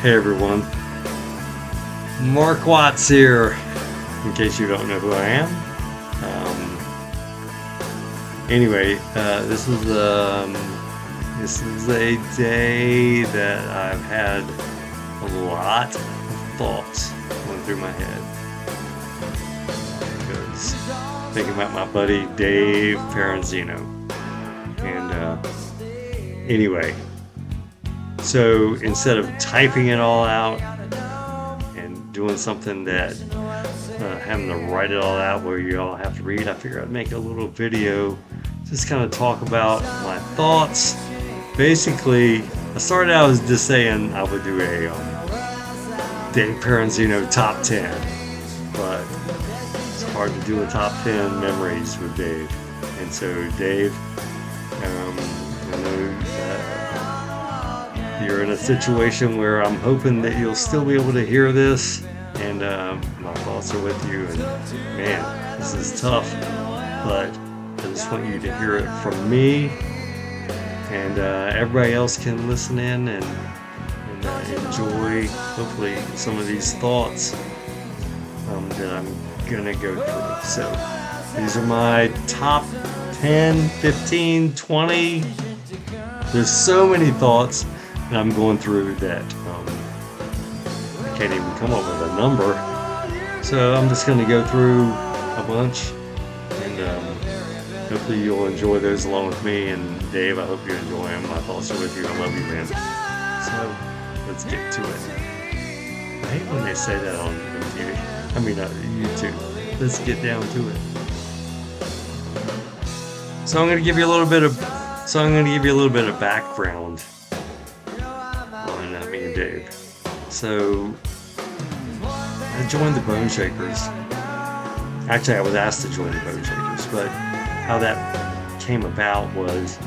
Hey everyone, Mark Watts here. In case you don't know who I am. Anyway, this is a day that I've had a lot of thoughts going through my head because thinking about my buddy Dave Paranzino. And anyway, so instead of typing it all out and doing something that having to write it all out where you all have to read, I figured I'd make a little video, just kind of talk about my thoughts. Basically, I started out as just saying I would do a Dave Paranzino top 10, but it's hard to do a top 10 memories with Dave. And so Dave, I know that you're in a situation where I'm hoping that you'll still be able to hear this, and my thoughts are with you. And man, this is tough, but I just want you to hear it from me, and everybody else can listen in and enjoy, hopefully, some of these thoughts that I'm gonna go through. So these are my top 10, 15, 20. There's so many thoughts that I'm going through that I can't even come up with a number. So I'm just going to go through a bunch, and hopefully you'll enjoy those along with me. And Dave, I hope you enjoy them. My thoughts are with you. I love you, man. So let's get to it. I hate when they say that on MTV. I mean, YouTube. Let's get down to it. So I'm going to give you a little bit of background on me and Dave. So I joined the Bone Shakers. Actually, I was asked to join the Bone Shakers, but how that came about was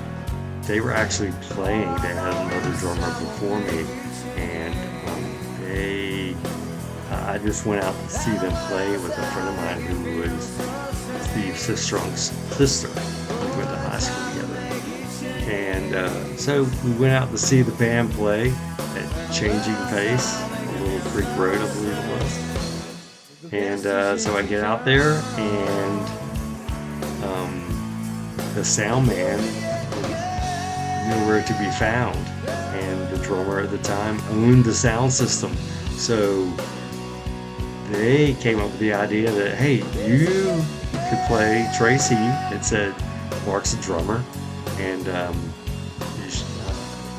they were actually playing. They had another drummer before me, and I just went out to see them play with a friend of mine who was Steve Sistrong's sister. We went to high school together, and so we went out to see the band play at Changing Pace, a Little Creek Road, I believe it was. And so I get out there, and the sound man was nowhere to be found, and the drummer at the time owned the sound system. So they came up with the idea that, hey, you could play Tracy. It said Mark's a drummer, and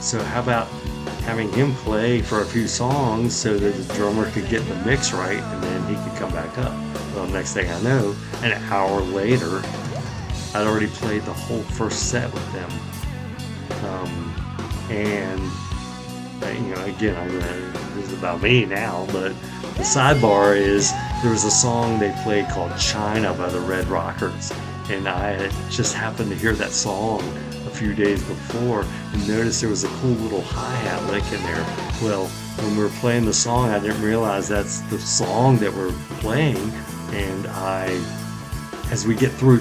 so how about having him play for a few songs so that the drummer could get the mix right, and then he could come back up. Well, next thing I know, an hour later, I'd already played the whole first set with them. And again, this is about me now, but the sidebar is there was a song they played called China by the Red Rockers, and I had just happened to hear that song a few days before and noticed there was a cool little hi-hat lick in there. Well, when we were playing the song, I didn't realize that's the song that we're playing, and as we get through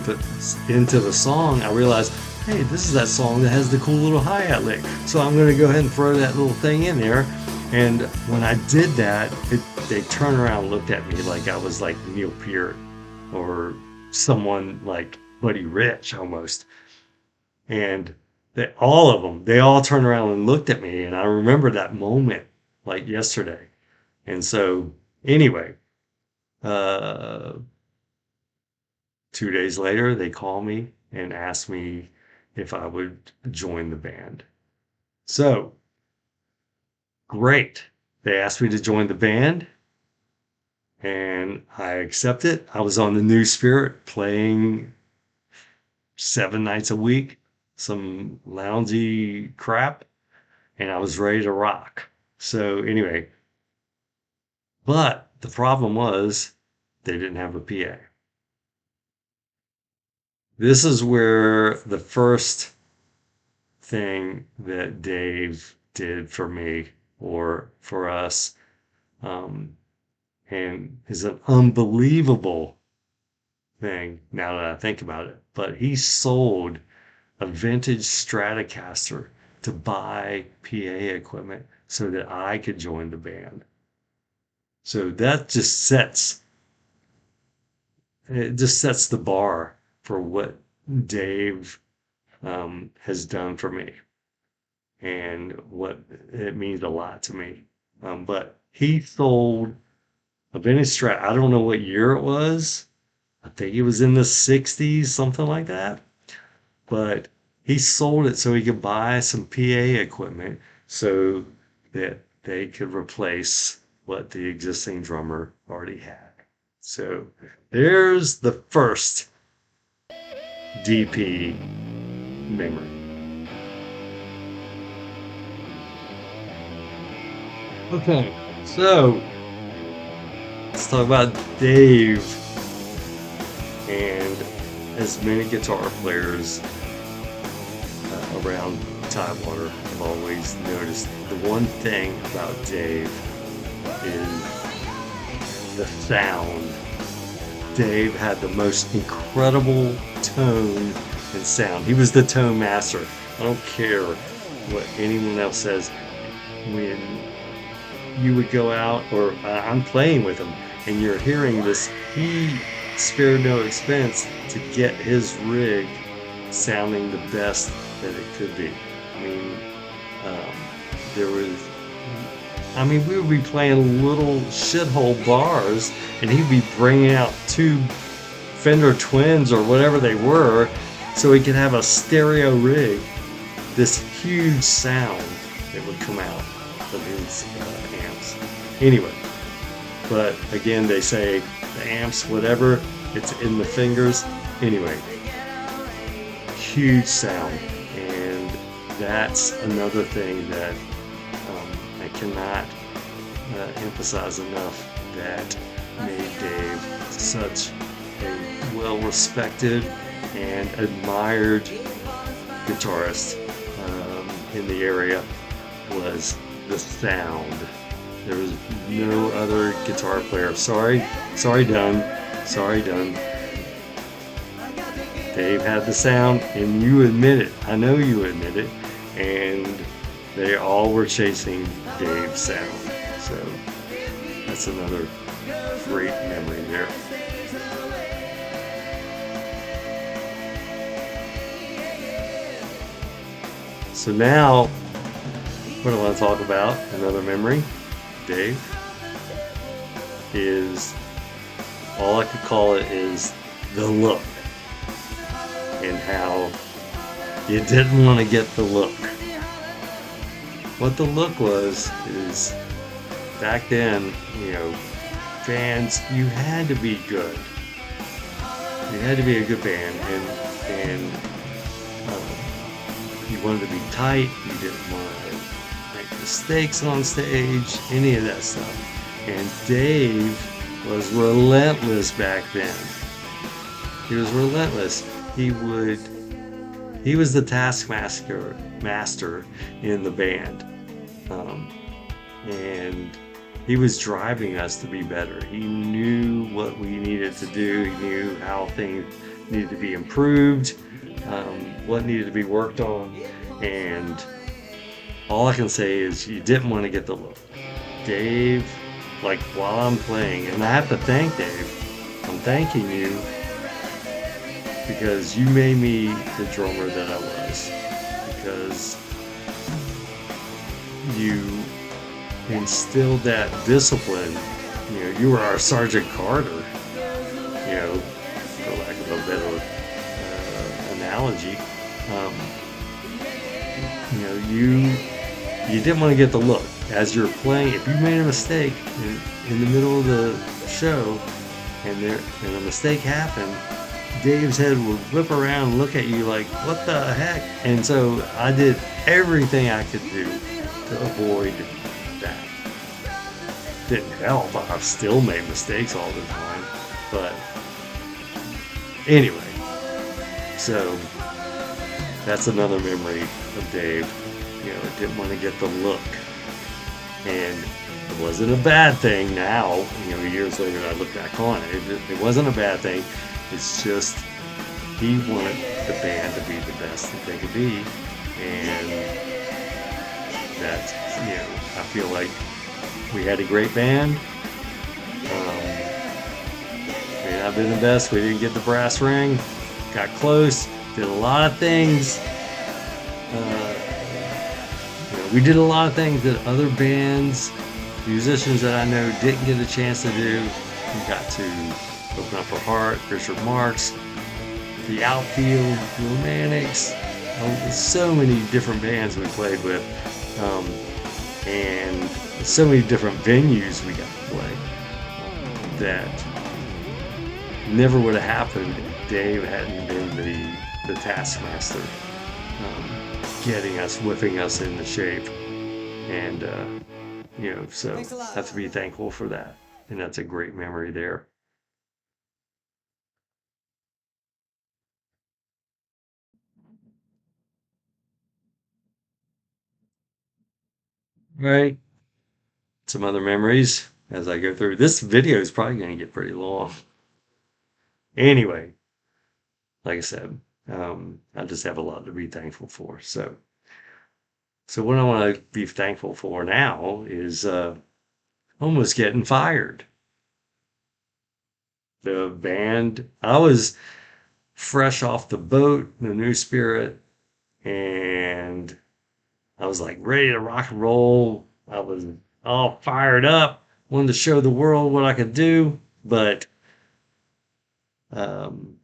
into the song, I realized, hey, this is that song that has the cool little hi-hat lick. So I'm going to go ahead and throw that little thing in there. And when I did that, they turned around and looked at me like I was like Neil Peart or someone like Buddy Rich almost. And they all turned around and looked at me. And I remember that moment like yesterday. And so anyway, 2 days later, they called me and asked me if I would join the band. So, great. They asked me to join the band, and I accepted. I was on the New Spirit playing 7 nights a week, some loungy crap, and I was ready to rock. So, anyway, but the problem was they didn't have a PA. This is where the first thing that Dave did for me or for us, and is an unbelievable thing now that I think about it. But he sold a vintage Stratocaster to buy PA equipment so that I could join the band. So that just sets the bar for what Dave has done for me and what it means a lot to me. But he sold a vintage Strat. I don't know what year it was. I think it was in the 60s, something like that. But he sold it so he could buy some PA equipment so that they could replace what the existing drummer already had. So there's the first DP memory. Okay, so let's talk about Dave and as many guitar players around Tidewater have always noticed. The one thing about Dave is the sound. Dave had the most incredible tone and sound. He was the tone master. I don't care what anyone else says. When you would go out, or I'm playing with him, and you're hearing this, he spared no expense to get his rig sounding the best that it could be. I mean, we would be playing little shithole bars, and he'd be bringing out two Fender Twins or whatever they were, so he could have a stereo rig, this huge sound that would come out of his amps. Anyway, but again, they say the amps, whatever, it's in the fingers. Anyway, huge sound, and that's another thing that I cannot emphasize enough that made Dave such a well-respected and admired guitarist in the area was the sound. There was no other guitar player. Sorry, Dunn. Dave had the sound, and you admit it. I know you admit it. And they all were chasing Dave's sound. So that's another great memory there. So now, what I want to talk about, another memory, Dave, is, all I could call it is the look. And how you didn't want to get the look. What the look was is, back then, bands, you had to be good. You had to be a good band, and you wanted to be tight. You didn't want to make mistakes on stage, any of that stuff. And Dave was relentless back then. He was relentless. He was the taskmaster in the band, and he was driving us to be better. He knew what we needed to do. He knew how things needed to be improved, what needed to be worked on, and all I can say is you didn't want to get the look. Dave, like, while I'm playing, and I have to thank Dave, I'm thanking you, because you made me the drummer that I was, because you instilled that discipline. You were our Sergeant Carter, for lack of a better analogy. You didn't want to get the look. As you're playing, if you made a mistake in the middle of the show, and a mistake happened, Dave's head would whip around and look at you like, what the heck? And so I did everything I could do to avoid that. Didn't help. I've still made mistakes all the time. But anyway, so that's another memory of Dave. Didn't want to get the look. And it wasn't a bad thing now. Years later I look back on it. It wasn't a bad thing. It's just he wanted the band to be the best that they could be, and that, I feel like we had a great band. May not have been the best. We didn't get the brass ring. Got close. Did a lot of things. We did a lot of things that other bands, musicians that I know didn't get a chance to do. We got to open up for Heart, Richard Marx, the Outfield, Romantics. So many different bands we played with, um, and so many different venues we got to play that never would have happened if Dave hadn't been the taskmaster, getting us, whipping us into shape. And, so have to be thankful for that. And that's a great memory there. Right. Some other memories as I go through. This video is probably going to get pretty long. Anyway, like I said, I just have a lot to be thankful for. So what I want to be thankful for now is almost getting fired. The band, I was fresh off the boat, the new spirit, and I was like ready to rock and roll. I was all fired up, wanted to show the world what I could do, but um,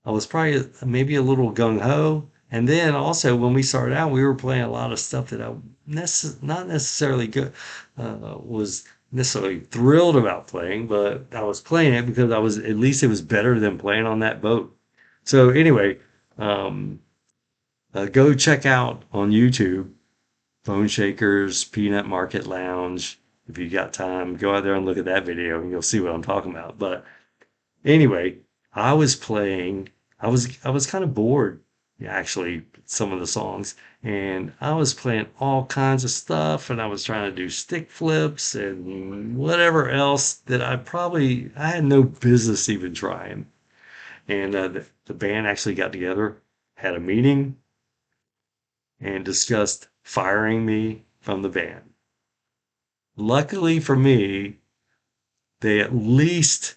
I was probably maybe a little gung ho. And then also when we started out, we were playing a lot of stuff that I not necessarily good was necessarily thrilled about playing, but I was playing it because I was at least it was better than playing on that boat. So anyway, um, go check out on YouTube Bone Shakers Peanut Market Lounge. If you got time, go out there and look at that video, and you'll see what I'm talking about. But anyway, I was playing. I was kind of bored, yeah, actually, some of the songs, and I was playing all kinds of stuff, and I was trying to do stick flips and whatever else that I had no business even trying. And the band actually got together, had a meeting, and discussed firing me from the band. Luckily for me, they at least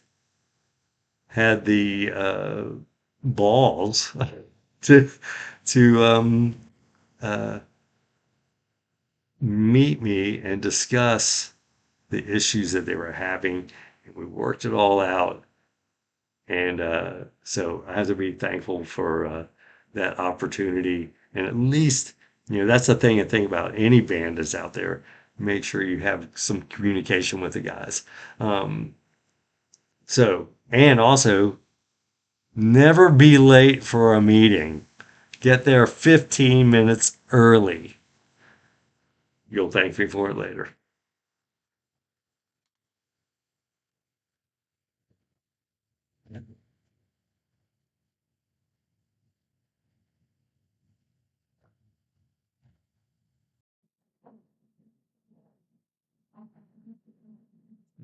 had the balls to to uh, meet me and discuss the issues that they were having, and we worked it all out. And so I have to be thankful for that opportunity. And at least, that's the thing I think about any band that's out there. Make sure you have some communication with the guys. Um, and also, never be late for a meeting. Get there 15 minutes early. You'll thank me for it later.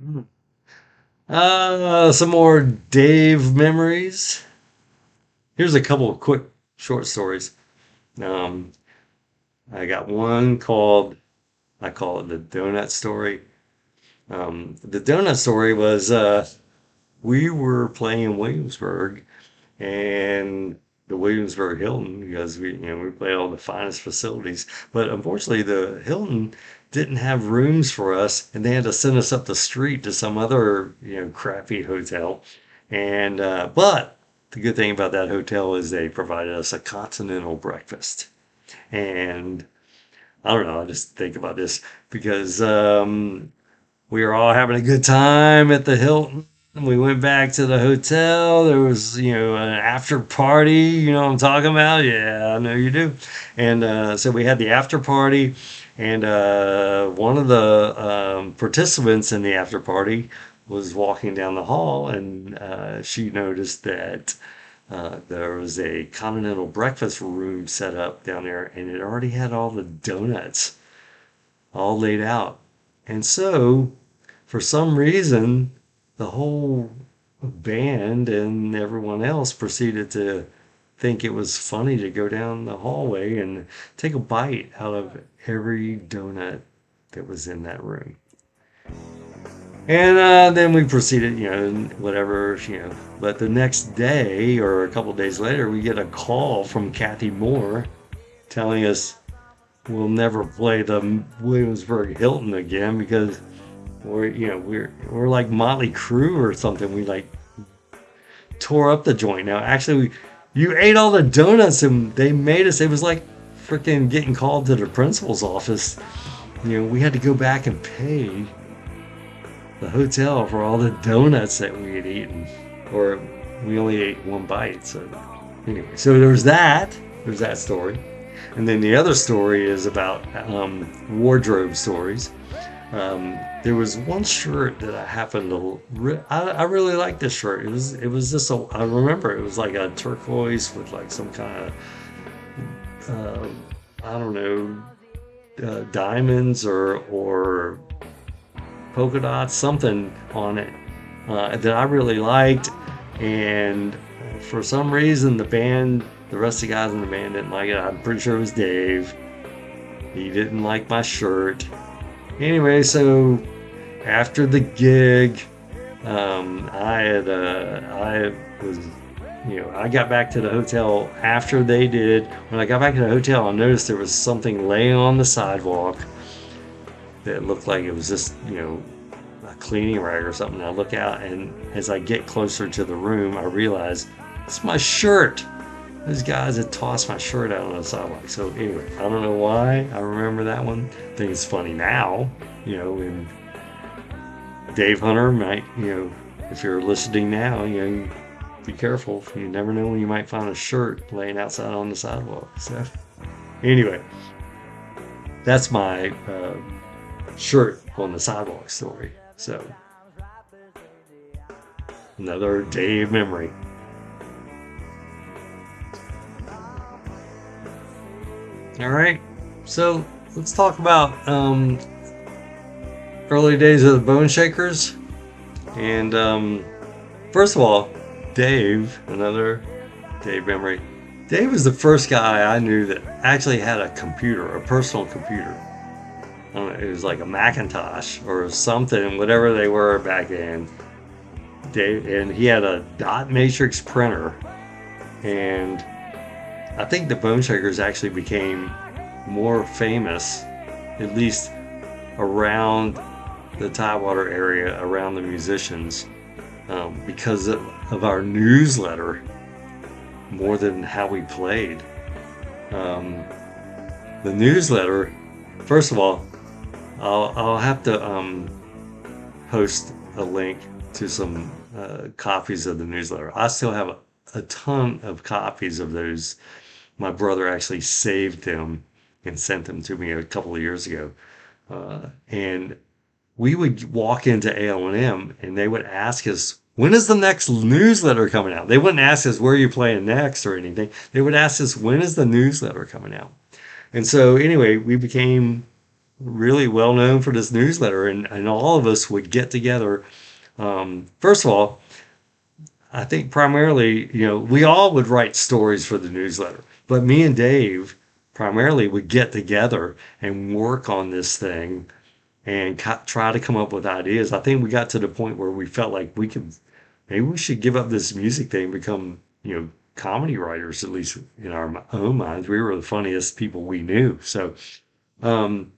Mm. Some more Dave memories. Here's a couple of quick short stories. Um, I got one called, I call it the donut story. The donut story was we were playing in Williamsburg and the Williamsburg Hilton because we play all the finest facilities. But unfortunately, the Hilton didn't have rooms for us, and they had to send us up the street to some other crappy hotel. And but the good thing about that hotel is they provided us a continental breakfast. And I don't know, I just think about this because we were all having a good time at the Hilton. We went back to the hotel. There was, an after party. You know what I'm talking about? Yeah, I know you do. And so we had the after party, and one of the participants in the after party was walking down the hall, and she noticed that there was a continental breakfast room set up down there, and it already had all the donuts all laid out. And so, for some reason, the whole band and everyone else proceeded to think it was funny to go down the hallway and take a bite out of every donut that was in that room. And then we proceeded, whatever, But the next day or a couple of days later, we get a call from Kathy Moore telling us we'll never play the Williamsburg Hilton again because we're like Motley Crue or something. We like tore up the joint. Now, actually, you ate all the donuts and they made us. It was like freaking getting called to the principal's office. We had to go back and pay the hotel for all the donuts that we had eaten, or we only ate one bite. So anyway, so there's that. There's that story, and then the other story is about wardrobe stories. There was one shirt that I happened to. I really liked this shirt. It was just a. I remember it was like a turquoise with like some kind of I don't know diamonds or polka dots, something on it that I really liked. And for some reason, the rest of the guys in the band didn't like it. I'm pretty sure it was Dave. He didn't like my shirt. Anyway, so after the gig, I was, I got back to the hotel after they did. When I got back to the hotel, I noticed there was something laying on the sidewalk that looked like it was just, a cleaning rag or something. I look out, and as I get closer to the room, I realize it's my shirt. Those guys had tossed my shirt out on the sidewalk. So anyway, I don't know why I remember that one. I think it's funny now, and Dave Hunter might, if you're listening now, be careful. You never know when you might find a shirt laying outside on the sidewalk. So anyway, that's my shirt on the sidewalk story. So another Dave memory. All right, so let's talk about early days of the Bone Shakers. And first of all, Dave, another Dave memory. Dave was the first guy I knew that actually had a computer, a personal computer. I don't know, it was like a Macintosh or something, whatever they were back then. Dave, and he had a dot matrix printer, and I think the Bone Shakers actually became more famous, at least around the Tidewater area, around the musicians, because of our newsletter more than how we played. Um, the newsletter, first of all, I'll have to post a link to some copies of the newsletter. I still have a ton of copies of those. My brother actually saved them and sent them to me a couple of years ago. And we would walk into AL&M and they would ask us, when is the next newsletter coming out? They wouldn't ask us, where are you playing next or anything. They would ask us, when is the newsletter coming out? And so anyway, we became really well known for this newsletter, and all of us would get together. First of all, I think primarily, we all would write stories for the newsletter, but me and Dave primarily would get together and work on this thing and try to come up with ideas. I think we got to the point where we felt like maybe we should give up this music thing and become, comedy writers, at least in our own minds. We were the funniest people we knew. So, um,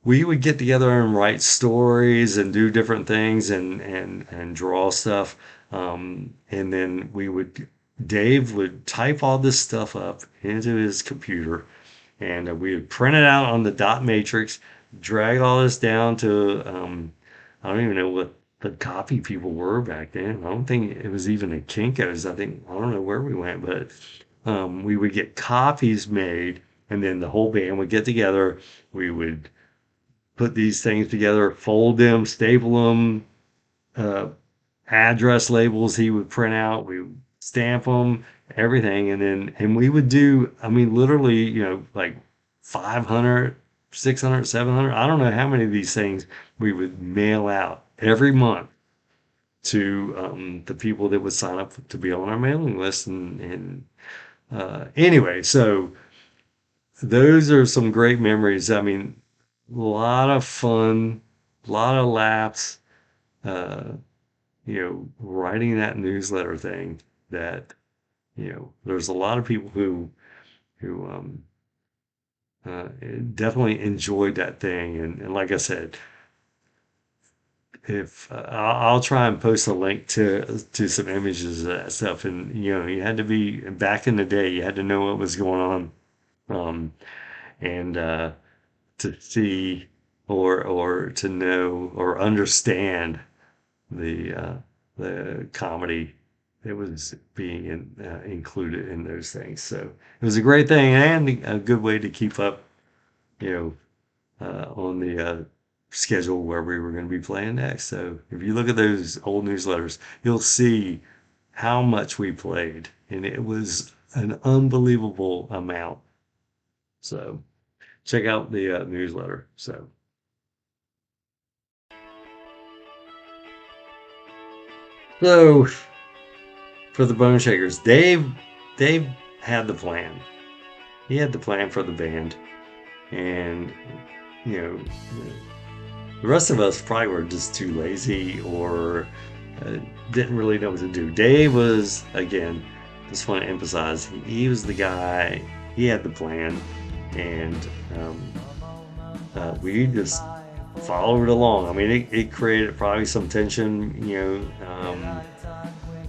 we would get together and write stories and do different things and draw stuff. And then Dave would type all this stuff up into his computer, and we would print it out on the dot matrix, drag all this down to, I don't even know what the copy people were back then. I don't think it was even a Kinko's. I don't know where we went, but we would get copies made, and then the whole band would get together. We would put these things together, fold them, staple them, uh, address labels he would print out, we would stamp them, everything, and we would do, I mean, literally, like 500, 600, 700. I don't know how many of these things we would mail out every month to the people that would sign up to be on our mailing list. And anyway, so those are some great memories. I mean, a lot of fun, a lot of laughs, uh, writing that newsletter thing that, there's a lot of people who uh, definitely enjoyed that thing. And like I said, if I'll try and post a link to some images of that stuff. And, you had to be back in the day, you had to know what was going on. And to see or to know or understand the comedy that was being included in those things. So it was a great thing and a good way to keep up, you on the schedule where we were going to be playing next. So if you look at those old newsletters, you'll see how much we played, and it was an unbelievable amount. So check out the newsletter. So for the Bone Shakers, Dave had the plan. He had the plan for the band, and you know the rest of us probably were just too lazy or uh, didn't really know what to do. Dave was, again, just want to emphasize, he was the guy. He had the plan, and we just followed along. I mean, it created probably some tension,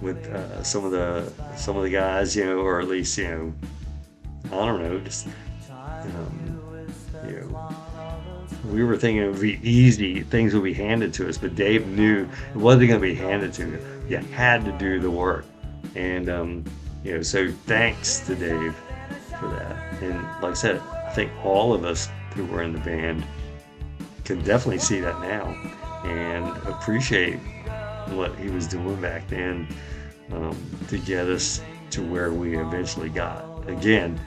with some of the guys, or at least, I don't know, just you know, we were thinking it would be easy, things would be handed to us, but Dave knew it wasn't going to be handed to you. You had to do the work, and so thanks to Dave for that. And like I said, I think all of us who were in the band can definitely see that now and appreciate what he was doing back then, to get us to where we eventually got. Again,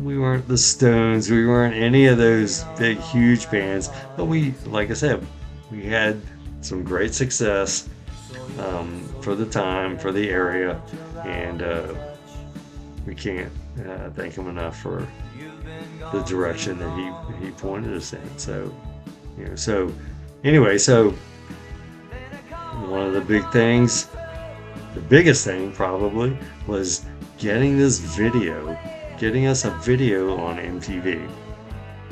we weren't the Stones, we weren't any of those big, huge bands, but we, like I said, we had some great success, for the time, for the area, and we can't thank him enough for the direction that he pointed us in. So anyway, so one of the big things, the biggest thing probably, was getting us a video on MTV.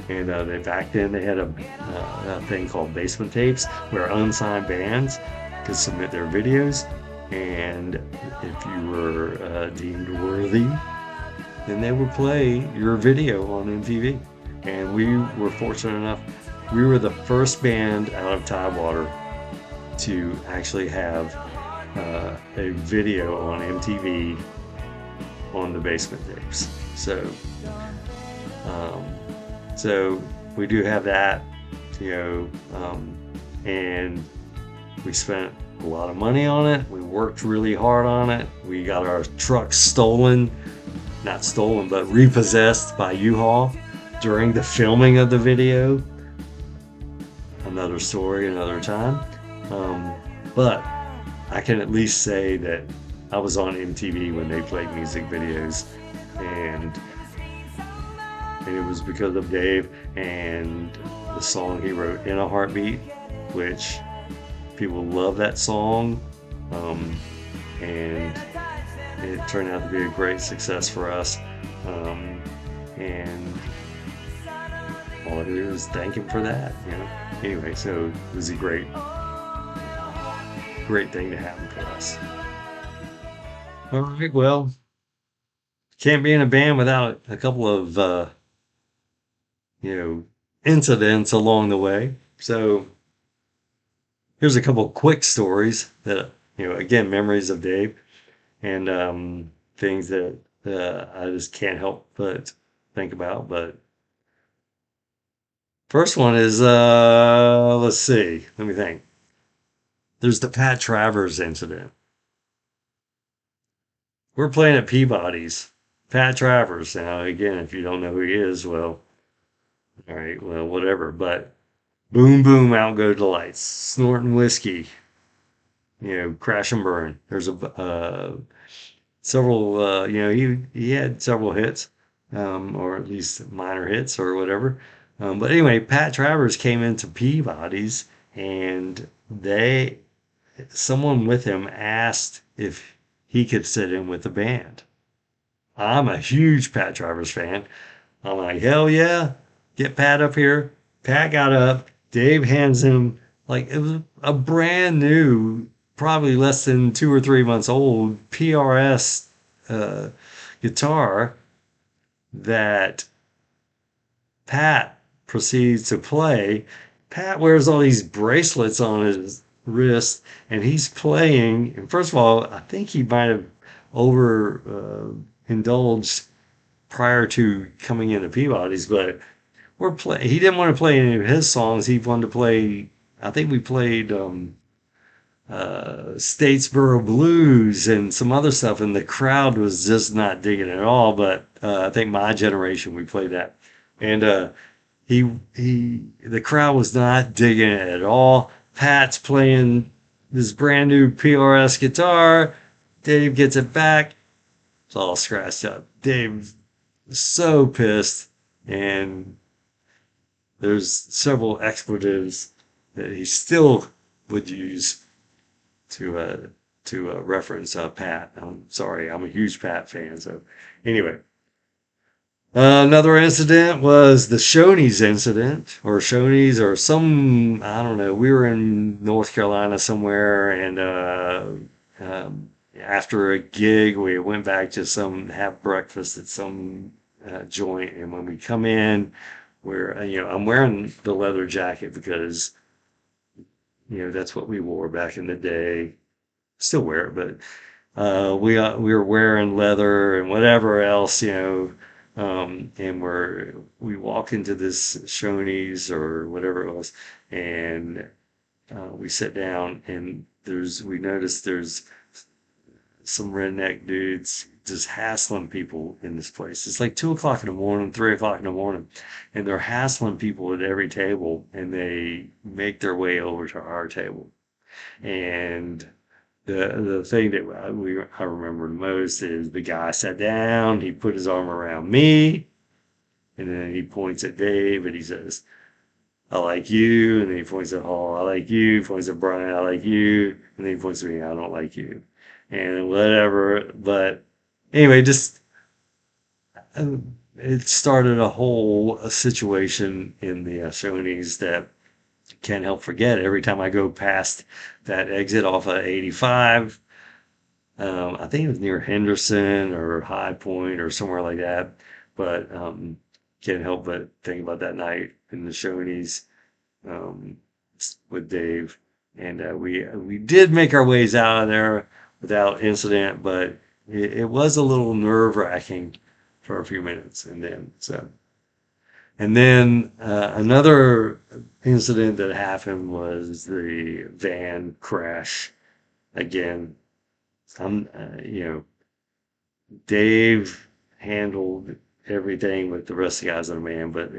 And back then they had a thing called basement tapes where unsigned bands could submit their videos, and if you were deemed worthy, then they would play your video on MTV. And we were fortunate enough, we were the first band out of Tidewater to actually have a video on MTV on the basement tapes. Um, so we do have that, you know, and we spent a lot of money on it. We worked really hard on it. We got our truck stolen, not stolen, but repossessed by U-Haul during the filming of the video. Another story, another time. But I can at least say that I was on MTV when they played music videos, and it was because of Dave and the song he wrote, "In a Heartbeat," which people love that song, and it turned out to be a great success for us. And all I can do is thank him for that. Anyway, so it was a great thing to happen for us. All right, well, can't be in a band without a couple of you know incidents along the way. So here's a couple quick stories that, again, memories of Dave, and things that I just can't help but think about. But first one is, let's see, let me think. There's the Pat Travers incident. We're playing at Peabody's. Pat Travers. Now, again, if you don't know who he is, well, all right, well, whatever. But boom, boom, out go the lights. Snorting whiskey, crash and burn. There's several, he had several hits. or at least minor hits or whatever. But anyway, Pat Travers came into Peabody's, and someone with him asked if he could sit in with the band. I'm a huge Pat Travers fan. I'm like, hell yeah, get Pat up here. Pat got up. Dave hands him, like, it was a brand new, probably less than 2 or 3 months old PRS uh, guitar that Pat proceeds to play. Pat wears all these bracelets on his wrist, and he's playing. And first of all, I think he might have over indulged prior to coming into Peabody's, but he didn't want to play any of his songs. He wanted to play. I think we played Statesboro Blues and some other stuff, and the crowd was just not digging it at all. But I think my generation we played that, and the crowd was not digging it at all. Pat's playing this brand new PRS guitar. Dave gets it back. It's all scratched up. Dave is so pissed, and there's several expletives that he still would use to reference Pat. I'm sorry, I'm a huge Pat fan. So anyway, another incident was the Shoney's incident, or Shoney's, or some, I don't know. We were in North Carolina somewhere, and after a gig, we went back to have breakfast at some joint, and when we come in, I'm wearing the leather jacket because that's what we wore back in the day. Still wear it, but we were wearing leather and whatever else, and we walk into this Shoney's or whatever it was, and we sit down, and we notice there's some redneck dudes just hassling people in this place. It's like 2 o'clock in the morning, 3 o'clock in the morning, and they're hassling people at every table, and they make their way over to our table. And the thing that I remember the most is the guy sat down, he put his arm around me, and then he points at Dave and he says, I like you. And then he points at Hall, I like you. He points at Brian, I like you. And then he points at me, I don't like you. And whatever. But anyway, just it started a whole situation in the Shoney's that can't help forget. Every time I go past that exit off of 85, I think it was near Henderson or High Point or somewhere like that. But can't help but think about that night in the Shoney's um, with Dave. And we did make our ways out of there without incident, but it was a little nerve wracking for a few minutes, and then another incident that happened was the van crash again. Dave handled everything with the rest of the guys in the van, but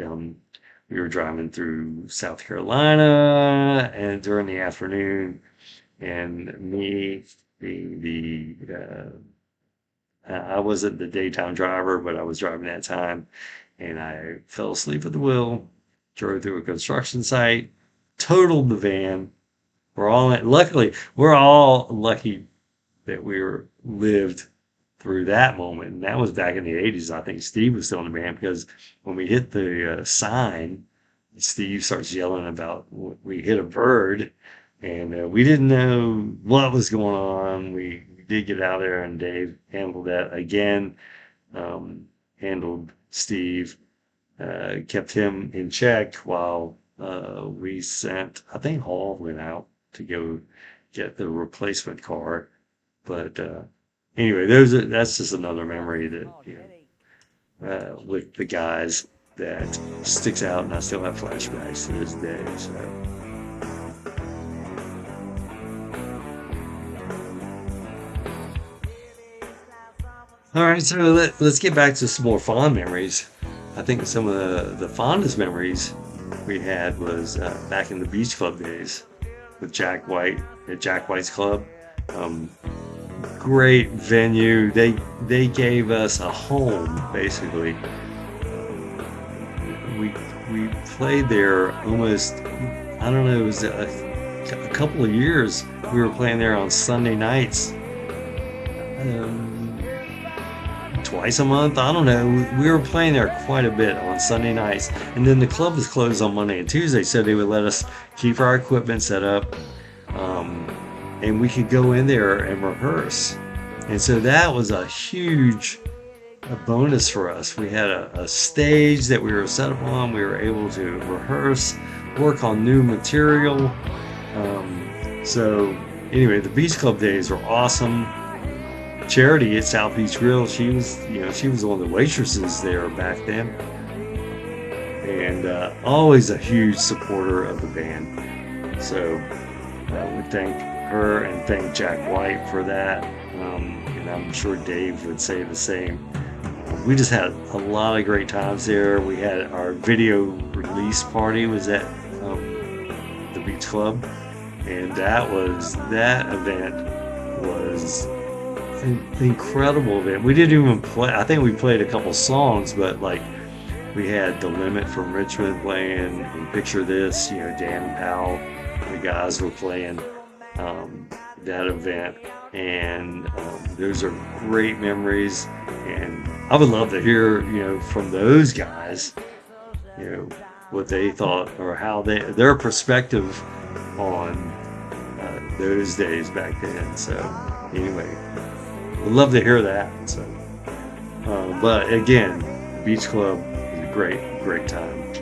we were driving through South Carolina and during the afternoon, and me being I wasn't the daytime driver, but I was driving that time, and I fell asleep at the wheel, drove through a construction site, totaled the van. Luckily, we're all lucky that lived through that moment. And that was back in the 80s. I think Steve was still in the band because when we hit the sign, Steve starts yelling about we hit a bird, and we didn't know what was going on. We did get out there, and Dave handled that again, handled Steve, kept him in check while I think Hall went out to go get the replacement car. But anyway, that's just another memory that with the guys that sticks out, and I still have flashbacks to this day. So. All right, so let's get back to some more fond memories. I think some of the fondest memories we had was back in the Beach Club days with Jack White at Jack White's Club. Um, Great venue. They gave us a home basically played there almost, I don't know, it was a couple of years. We were playing there on Sunday nights, um, twice a month. I don't know. We were playing there quite a bit on Sunday nights. And then the club was closed on Monday and Tuesday, so they would let us keep our equipment set up, um, and we could go in there and rehearse. And so that was a bonus for us. We had a stage that we were set up on. We were able to rehearse, work on new material. So anyway, the Beach Club days were awesome. Charity at South Beach Grill, she was one of the waitresses there back then, and always a huge supporter of the band. So we thank her and thank Jack White for that. And I'm sure Dave would say the same. We just had a lot of great times there. We had our video release party was at the Beach Club, and that event was an incredible event. We didn't even play. I think we played a couple songs, but like we had The Limit from Richmond playing, and Picture This, Dan and Powell, the guys were playing that event, and those are great memories. And I would love to hear, from those guys, you know, what they thought or how their perspective on those days back then. So anyway, would love to hear that. So, but again, Beach Club is a great time.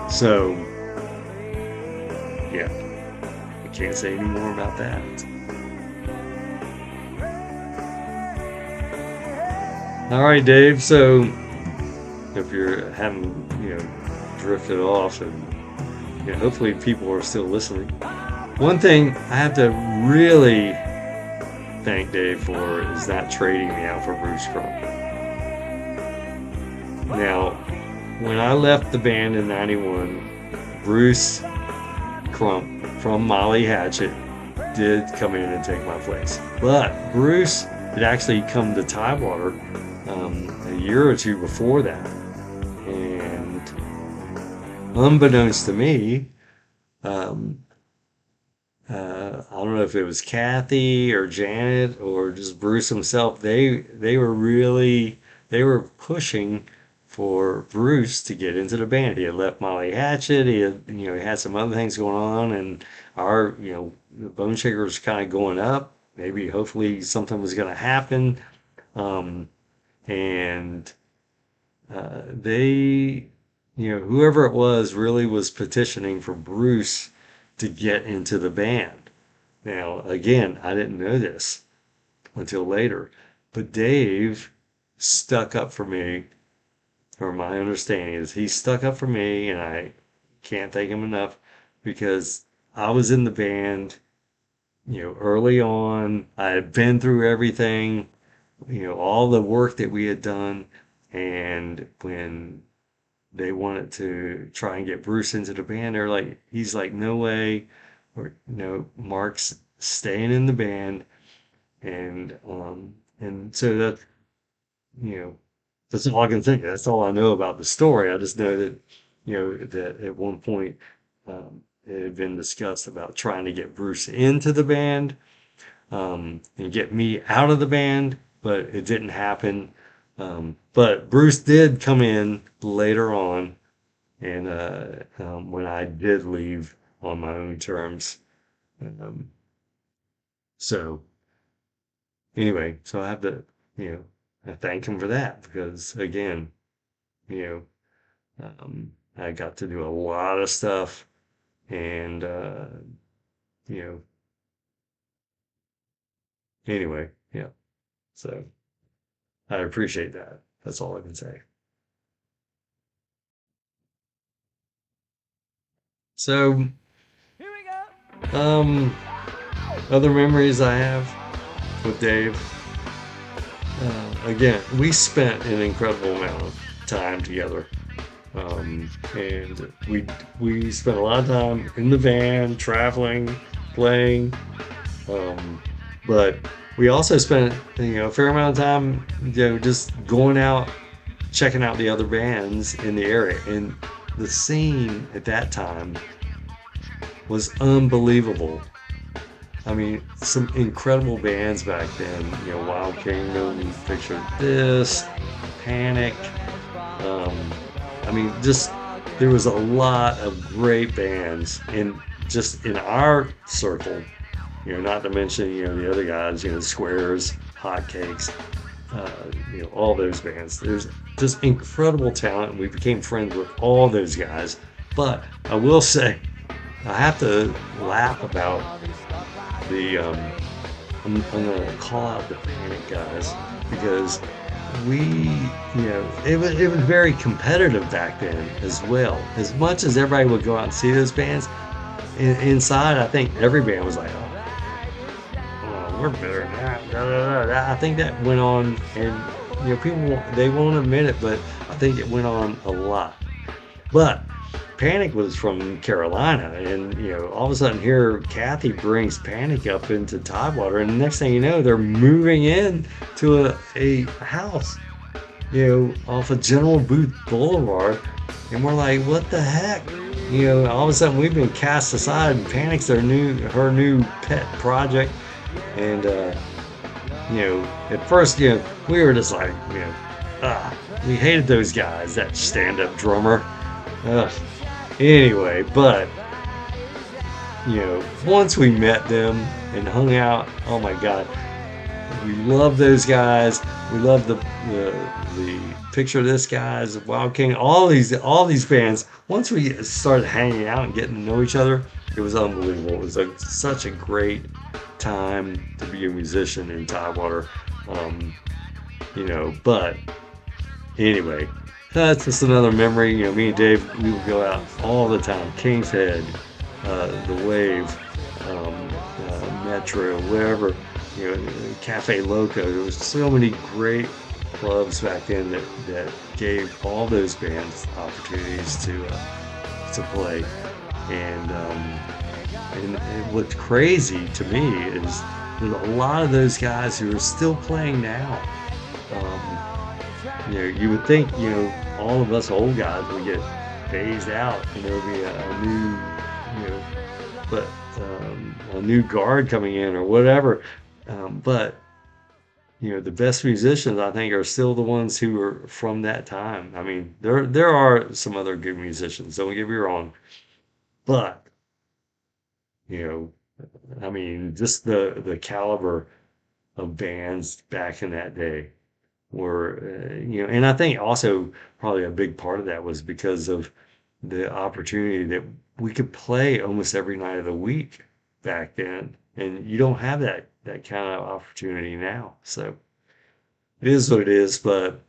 So yeah, I can't say any more about that. All right, Dave. So if you're having, drifted off, and hopefully people are still listening. One thing I have to really thank Dave for is not trading me out for Bruce Crump. Now, when I left the band in '91, Bruce Crump from Molly Hatchet did come in and take my place. But Bruce had actually come to Tidewater a year or two before that. And unbeknownst to me, um, I don't know if it was Kathy or Janet or just Bruce himself. They were pushing for Bruce to get into the band. He had left Molly Hatchet. He had some other things going on, and our the Bone Shaker was kind of going up. Maybe hopefully something was going to happen, um, and they, whoever it was really was petitioning for Bruce to get into the band. Now, again, I didn't know this until later, but Dave stuck up for me, or my understanding is he stuck up for me, and I can't thank him enough because I was in the band, early on. I had been through everything, all the work that we had done, and when they wanted to try and get Bruce into the band, he's like, no way, or Mark's staying in the band, and so that, you know, that's all I can think. That's all I know about the story. I just know that, that at one point, it had been discussed about trying to get Bruce into the band, and get me out of the band, but it didn't happen. But Bruce did come in later on, and when I did leave on my own terms. Um, so anyway, so I have to, I thank him for that because again, you I got to do a lot of stuff, and you know, anyway, yeah. So I appreciate that. That's all I can say. So, um, other memories I have with Dave. Again, we spent an incredible amount of time together, and we spent a lot of time in the van, traveling, playing, um, but we also spent a fair amount of time just going out, checking out the other bands in the area, and the scene at that time was unbelievable. I mean, some incredible bands back then. You know, Wild Kingdom, Picture This, Panic. Um, I mean, just there was a lot of great bands in just in our circle. You know, not to mention the other guys. You know, Squares, Hotcakes. Uh, all those bands. There's just incredible talent. We became friends with all those guys. But I will say, I have to laugh about the I'm gonna call out the Panic guys because it was very competitive back then as well. As much as everybody would go out and see those bands, inside I think every band was like, oh, we're better than that. Da, da, da, da. I think that went on, and people they won't admit it, but I think it went on a lot. But Panic was from Carolina, and all of a sudden here Kathy brings Panic up into Tidewater, and the next thing you know, they're moving in to a house, off of General Booth Boulevard, and we're like, what the heck? All of a sudden we've been cast aside, and Panic's her new pet project, and at first, we were just like, we hated those guys, that stand-up drummer. Ugh. Anyway, but once we met them and hung out, oh my God, we love those guys. We love the Picture This guys, Wild King, all these bands. Once we started hanging out and getting to know each other, it was unbelievable. It was such a great time to be a musician in Tidewater. But anyway, that's just another memory. Me and Dave, we would go out all the time. King's Head, the Wave, Metro, wherever. Cafe Loco. There was so many great clubs back then that gave all those bands opportunities to play. And what's crazy to me is there's a lot of those guys who are still playing now. You would think, all of us old guys would get phased out, and there would be a new, but a new guard coming in or whatever. But the best musicians, I think, are still the ones who are from that time. I mean, there are some other good musicians. Don't get me wrong, but you know, I mean, just the caliber of bands back in that day were, and I think also probably a big part of that was because of the opportunity that we could play almost every night of the week back then, and you don't have that kind of opportunity now. So it is what it is. But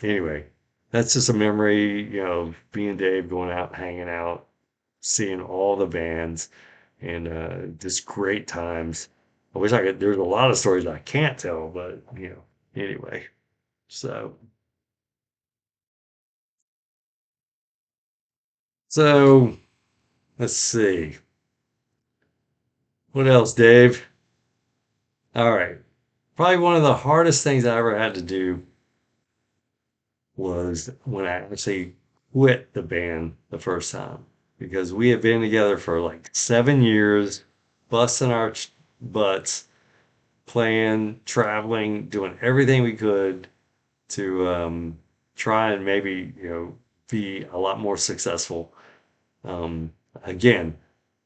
anyway, that's just a memory, of me and Dave going out, hanging out, seeing all the bands, and just great times. I wish I could. There's a lot of stories I can't tell, but anyway. So, so let's see. What else, Dave? All right. Probably one of the hardest things I ever had to do was when I actually quit the band the first time because we had been together for like 7 years, busting our butts, playing, traveling, doing everything we could to try and maybe be a lot more successful. Again,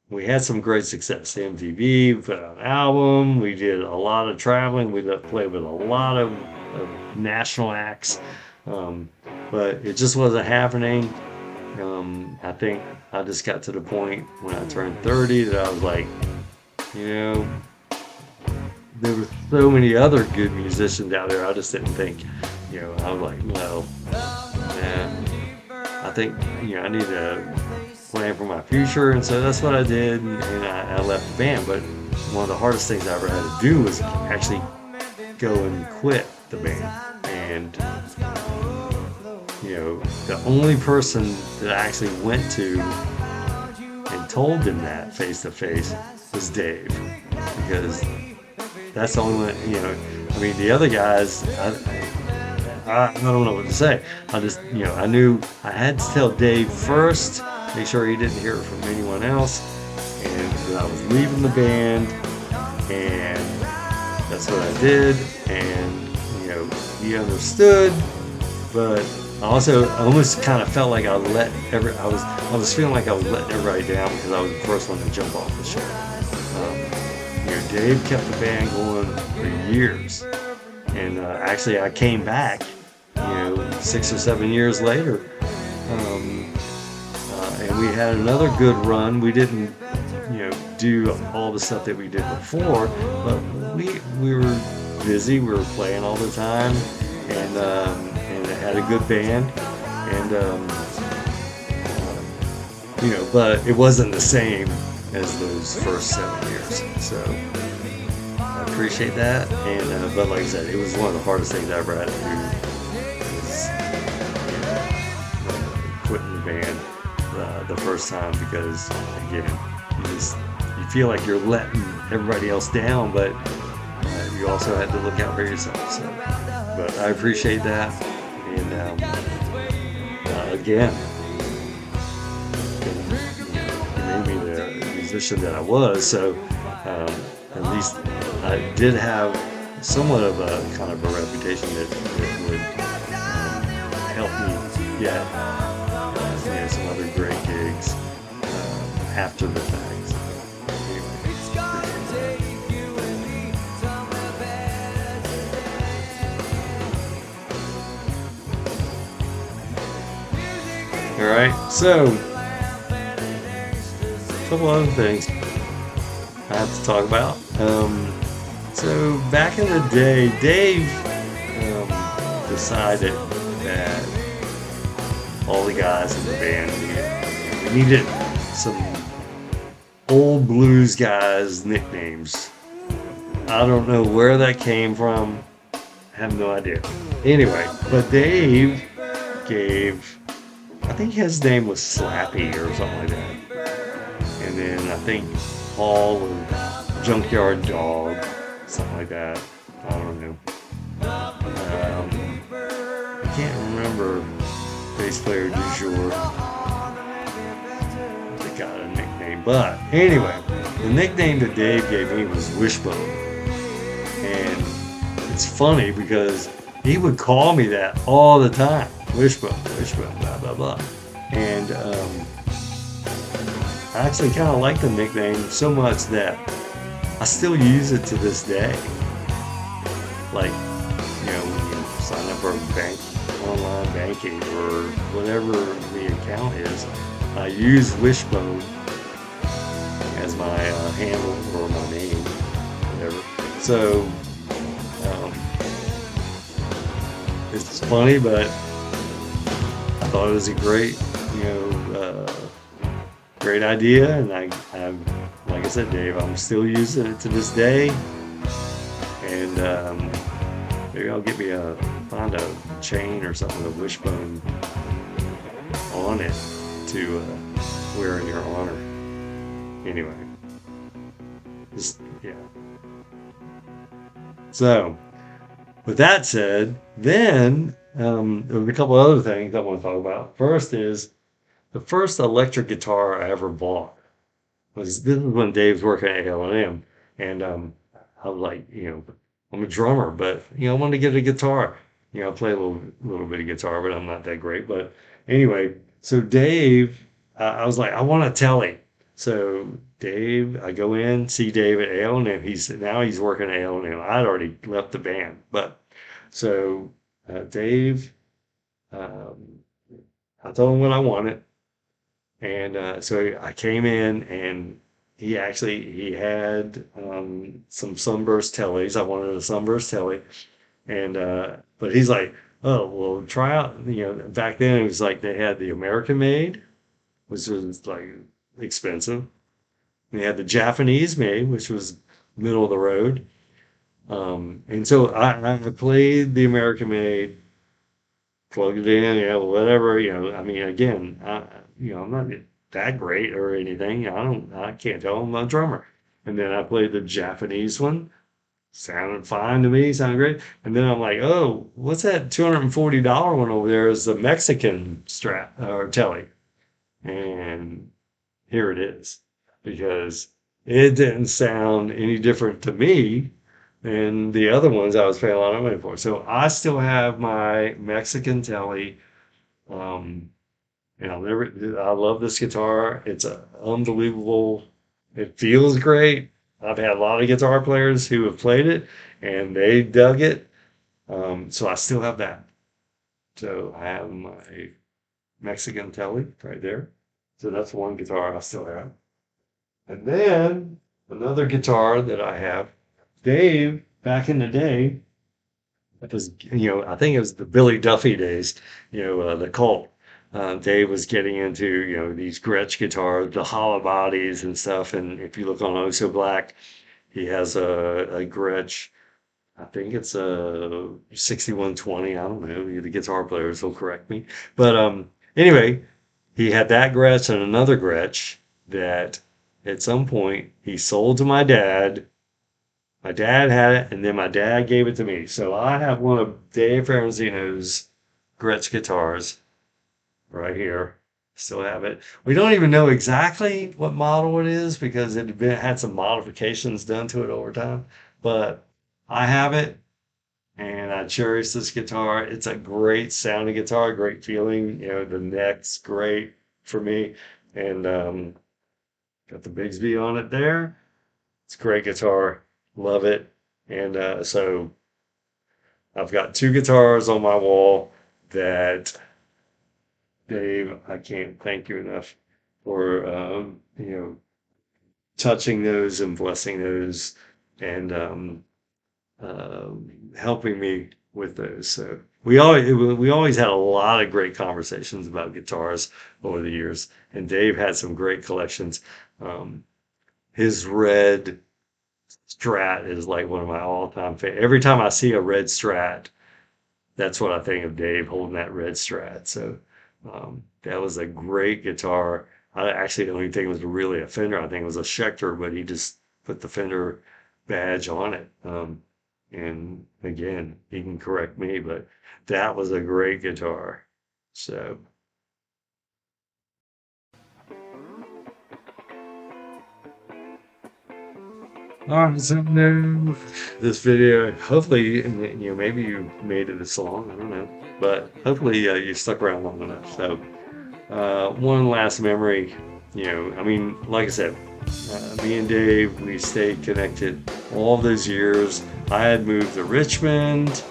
we had some great success. MTV, we put out an album, we did a lot of traveling, we played with a lot of national acts, um, but it just wasn't happening. I think I just got to the point when I turned 30 that I was like, you know, there were so many other good musicians out there. I just didn't think, I was like, no, man, I think, I need to plan for my future. And so that's what I did. And I left the band. But one of the hardest things I ever had to do was actually go and quit the band. And, the only person that I actually went to and told them that face to face was Dave. Because that's the only one, I mean, the other guys, I don't know what to say. I just, I knew I had to tell Dave first, make sure he didn't hear it from anyone else, and that I was leaving the band, and that's what I did, and he understood, but I also almost kind of felt like I was feeling like I was letting everybody down because I was the first one to jump off the show. Dave kept the band going for years, and actually I came back, 6 or 7 years later, um, and we had another good run. We didn't, do all the stuff that we did before, but we were busy. We were playing all the time, and it had a good band, and but it wasn't the same as those first 7 years. So I appreciate that, and but like I said, it was one of the hardest things I ever had to do. Was quitting the band the first time because again, you feel like you're letting everybody else down, but you also had to look out for yourself. So, but I appreciate that, and again, it made me the musician that I was. So um, at least I did have somewhat of a kind of a reputation that would help me get some other great gigs after the fact. So, anyway, all right, so a couple other things I have to talk about. So back in the day, Dave decided that all the guys in the band we needed some old blues guys nicknames. I don't know where that came from. I have no idea. Anyway, but Dave gave, I think his name was Slappy or something like that. And then I think Paul was Junkyard Dog, something like that. I don't know. I can't remember bass player du jour. They got a nickname. But anyway, the nickname that Dave gave me was Wishbone. And it's funny because he would call me that all the time. Wishbone, Wishbone, blah, blah, blah. And I actually kind of like the nickname so much that I still use it to this day. Like, when you sign up for a bank, online banking or whatever the account is, I use Wishbone as my handle or my name, whatever. So it's funny, but I thought it was a great idea, and like I said, Dave, I'm still using it to this day, and maybe I'll find a chain or something with Wishbone on it to wear in your honor. Anyway, just yeah. So, with that said, then there were a couple other things I want to talk about. First is the first electric guitar I ever bought this is when Dave's working at A&M, and I was like, I'm a drummer, but I wanted to get a guitar. I play a little bit of guitar, but I'm not that great. But anyway, so Dave, I was like, I want a telly. So Dave, I go in, see Dave at A&M. He's working at A&M. I'd already left the band, but so Dave, um, I told him what I wanted. And so I came in, and he had some Sunburst tellies. I wanted a Sunburst telly, and but he's like, oh well, try out. Back then it was like they had the American made, which was like expensive. And they had the Japanese made, which was middle of the road. And so I played the American made, plug it in, whatever, I mean, again, I'm not that great or anything. I can't tell I'm a drummer. And then I played the Japanese one, sounded fine to me, sounded great. And then I'm like, oh, what's that $240 one over there? Is the Mexican strat or telly? And here it is, because it didn't sound any different to me than the other ones I was paying a lot of money for. So I still have my Mexican telly. Um, and I love this guitar. It's unbelievable. It feels great. I've had a lot of guitar players who have played it and they dug it. So I still have that. So I have my Mexican telly right there. So that's one guitar I still have. And then another guitar that I have, Dave, back in the day, it was, I think it was the Billy Duffy days, the Cult. Dave was getting into, these Gretsch guitars, the hollow bodies and stuff. And if you look on Oh So Black, he has a Gretsch. I think it's a 6120. I don't know. The guitar players will correct me. But anyway, he had that Gretsch and another Gretsch that at some point he sold to my dad. My dad had it, and then my dad gave it to me. So I have one of Dave Paranzino's Gretsch guitars right here. Still have it. We don't even know exactly what model it is because had some modifications done to it over time. But I have it, and I cherish this guitar. It's a great sounding guitar, great feeling. The neck's great for me, and got the Bigsby on it there. It's a great guitar. Love it. And so I've got two guitars on my wall that, Dave, I can't thank you enough for touching those and blessing those and helping me with those. So we always had a lot of great conversations about guitars over the years, and Dave had some great collections. Um, his red Strat is like one of my all-time favorite. Every time I see a red Strat, that's what I think of Dave holding that red Strat. So that was a great guitar. I actually don't even think it was really a Fender. I think it was a Schecter, but he just put the Fender badge on it. And again, he can correct me, but that was a great guitar. So, all right, so no, this video, hopefully, maybe you made it this long. I don't know, but hopefully you stuck around long enough. So, one last memory, I mean, like I said, me and Dave, we stayed connected all those years. I had moved to Richmond.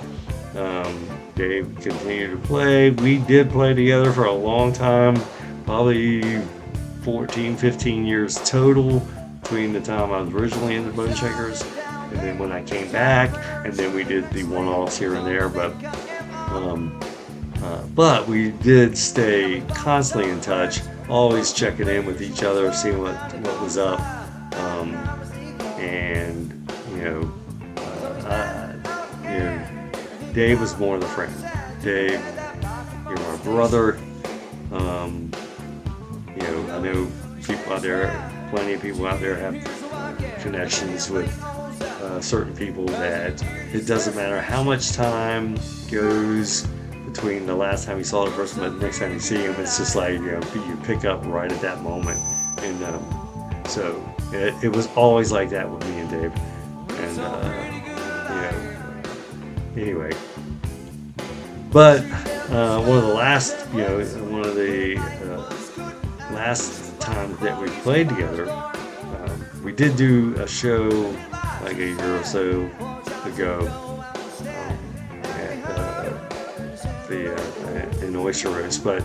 Dave continued to play. We did play together for a long time, probably 14, 15 years total between the time I was originally in the Bone Shakers and then when I came back, and then we did the one-offs here and there. But we did stay constantly in touch, always checking in with each other, seeing what was up. And Dave was more of the friend. Dave, you're my brother. I know people out there, plenty of people out there have connections with certain people that it doesn't matter how much time goes between the last time you saw the person but the next time you see him, it's just like you pick up right at that moment. And so it was always like that with me and Dave. And anyway, but one of the last times that we played together, we did do a show like a year or so ago in Oyster Roast, but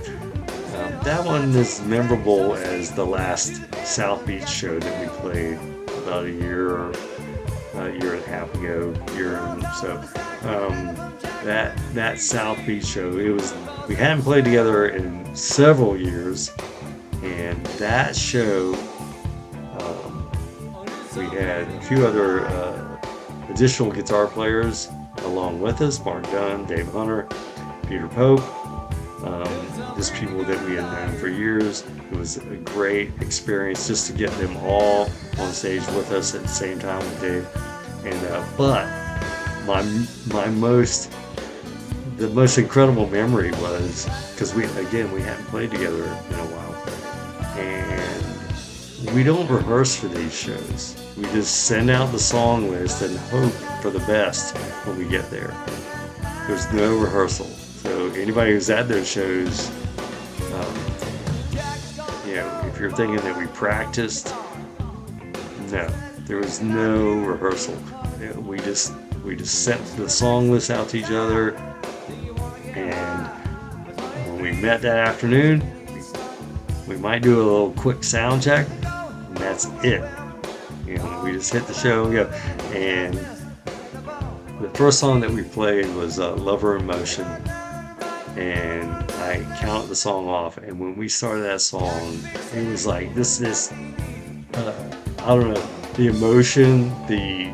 that one is memorable as the last South Beach show that we played about a year and a half ago. That South Beach show, we hadn't played together in several years, and that show we had a few other additional guitar players along with us: Mark Dunn, Dave Hunter, Peter Pope, just people that we had known for years. It was a great experience just to get them all on stage with us at the same time with Dave. And but my my most the most incredible memory was because we hadn't played together in a while, and we don't rehearse for these shows. We just send out the song list and hope for the best when we get there. There's no rehearsal. So anybody who's at those shows, um, if you're thinking that we practiced, no, there was no rehearsal. We just sent the song list out to each other, and when we met that afternoon, we might do a little quick sound check, and that's it. We just hit the show and go. And the first song that we played was "Lover in Motion," and I counted the song off. And when we started that song, it was like this I don't know, the emotion, the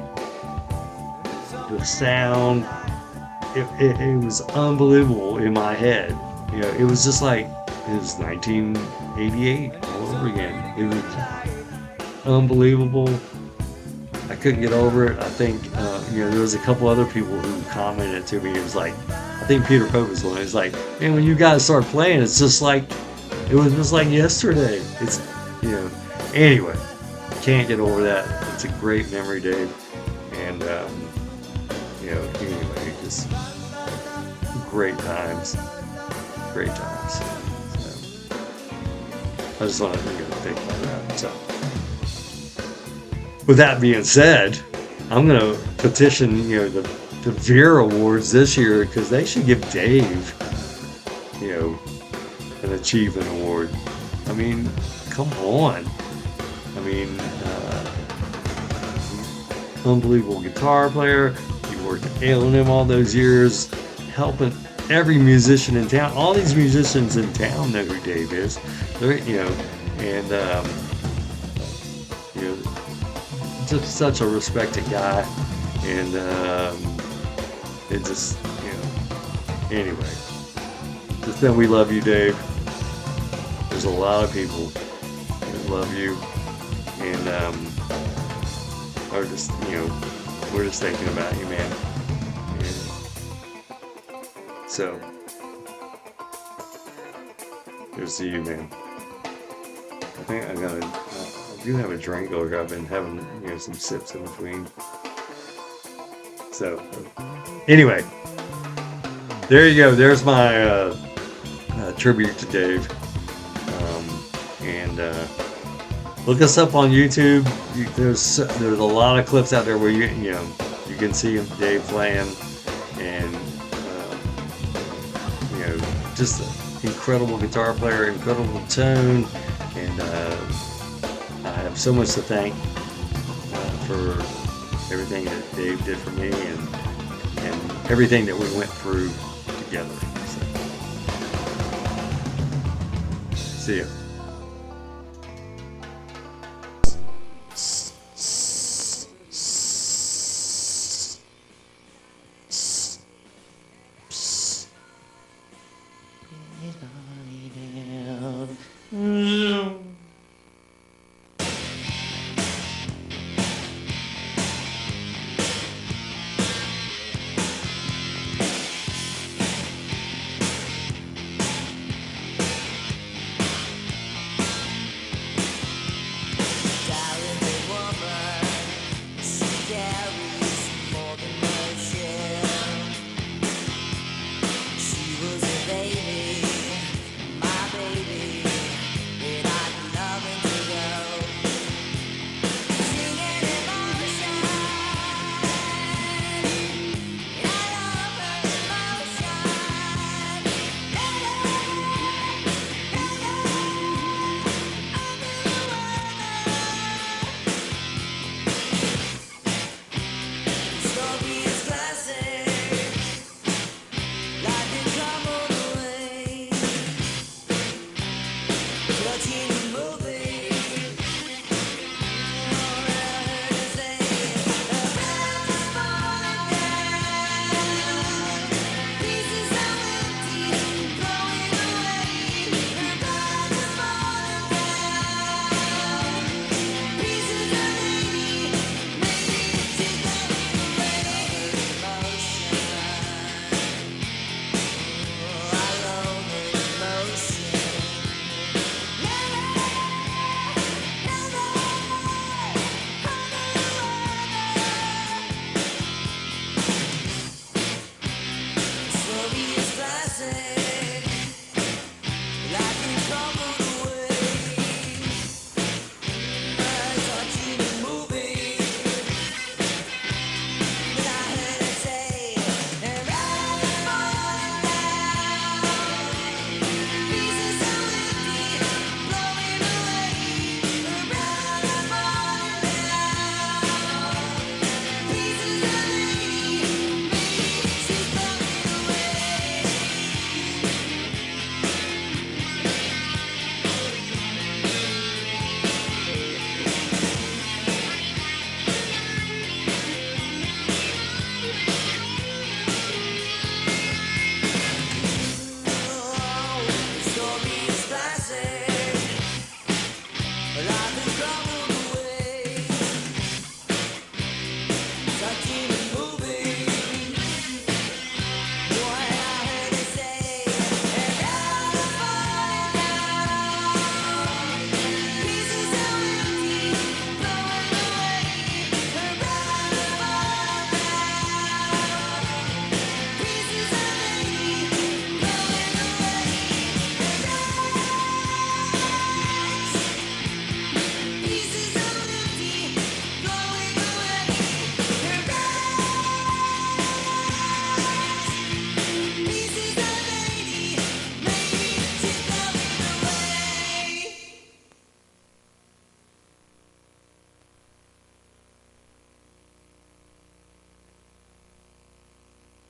sound. It was unbelievable in my head. It was just like it was 1988 all over again. It was unbelievable. I couldn't get over it. I think there was a couple other people who commented to me. It was like, I think Peter Pope was one. It's like, man, when you guys start playing, it's just like it was just like yesterday. It's anyway, can't get over that. It's a great memory, Dave, and anyway, just great times. Great times. So, I just wanted to think about that. So, with that being said, I'm going to petition, the Veer Awards this year, because they should give Dave, an achievement award. I mean, come on. I mean, unbelievable guitar player. You worked at A&M all those years, helping every musician in town. All these musicians in town know who Dave is. They're, just such a respected guy, and it just, anyway, just that we love you, Dave. There's a lot of people that love you, and are just, we're just thinking about you, man. And so, here's to you, man. I think I do have a drink, or I've been having, some sips in between. So, anyway, there you go. There's my tribute to Dave. And look us up on YouTube. There's a lot of clips out there where you can see Dave playing, and just an incredible guitar player, incredible tone, and I have so much to thank for everything that Dave did for me, and everything that we went through together. So, see ya.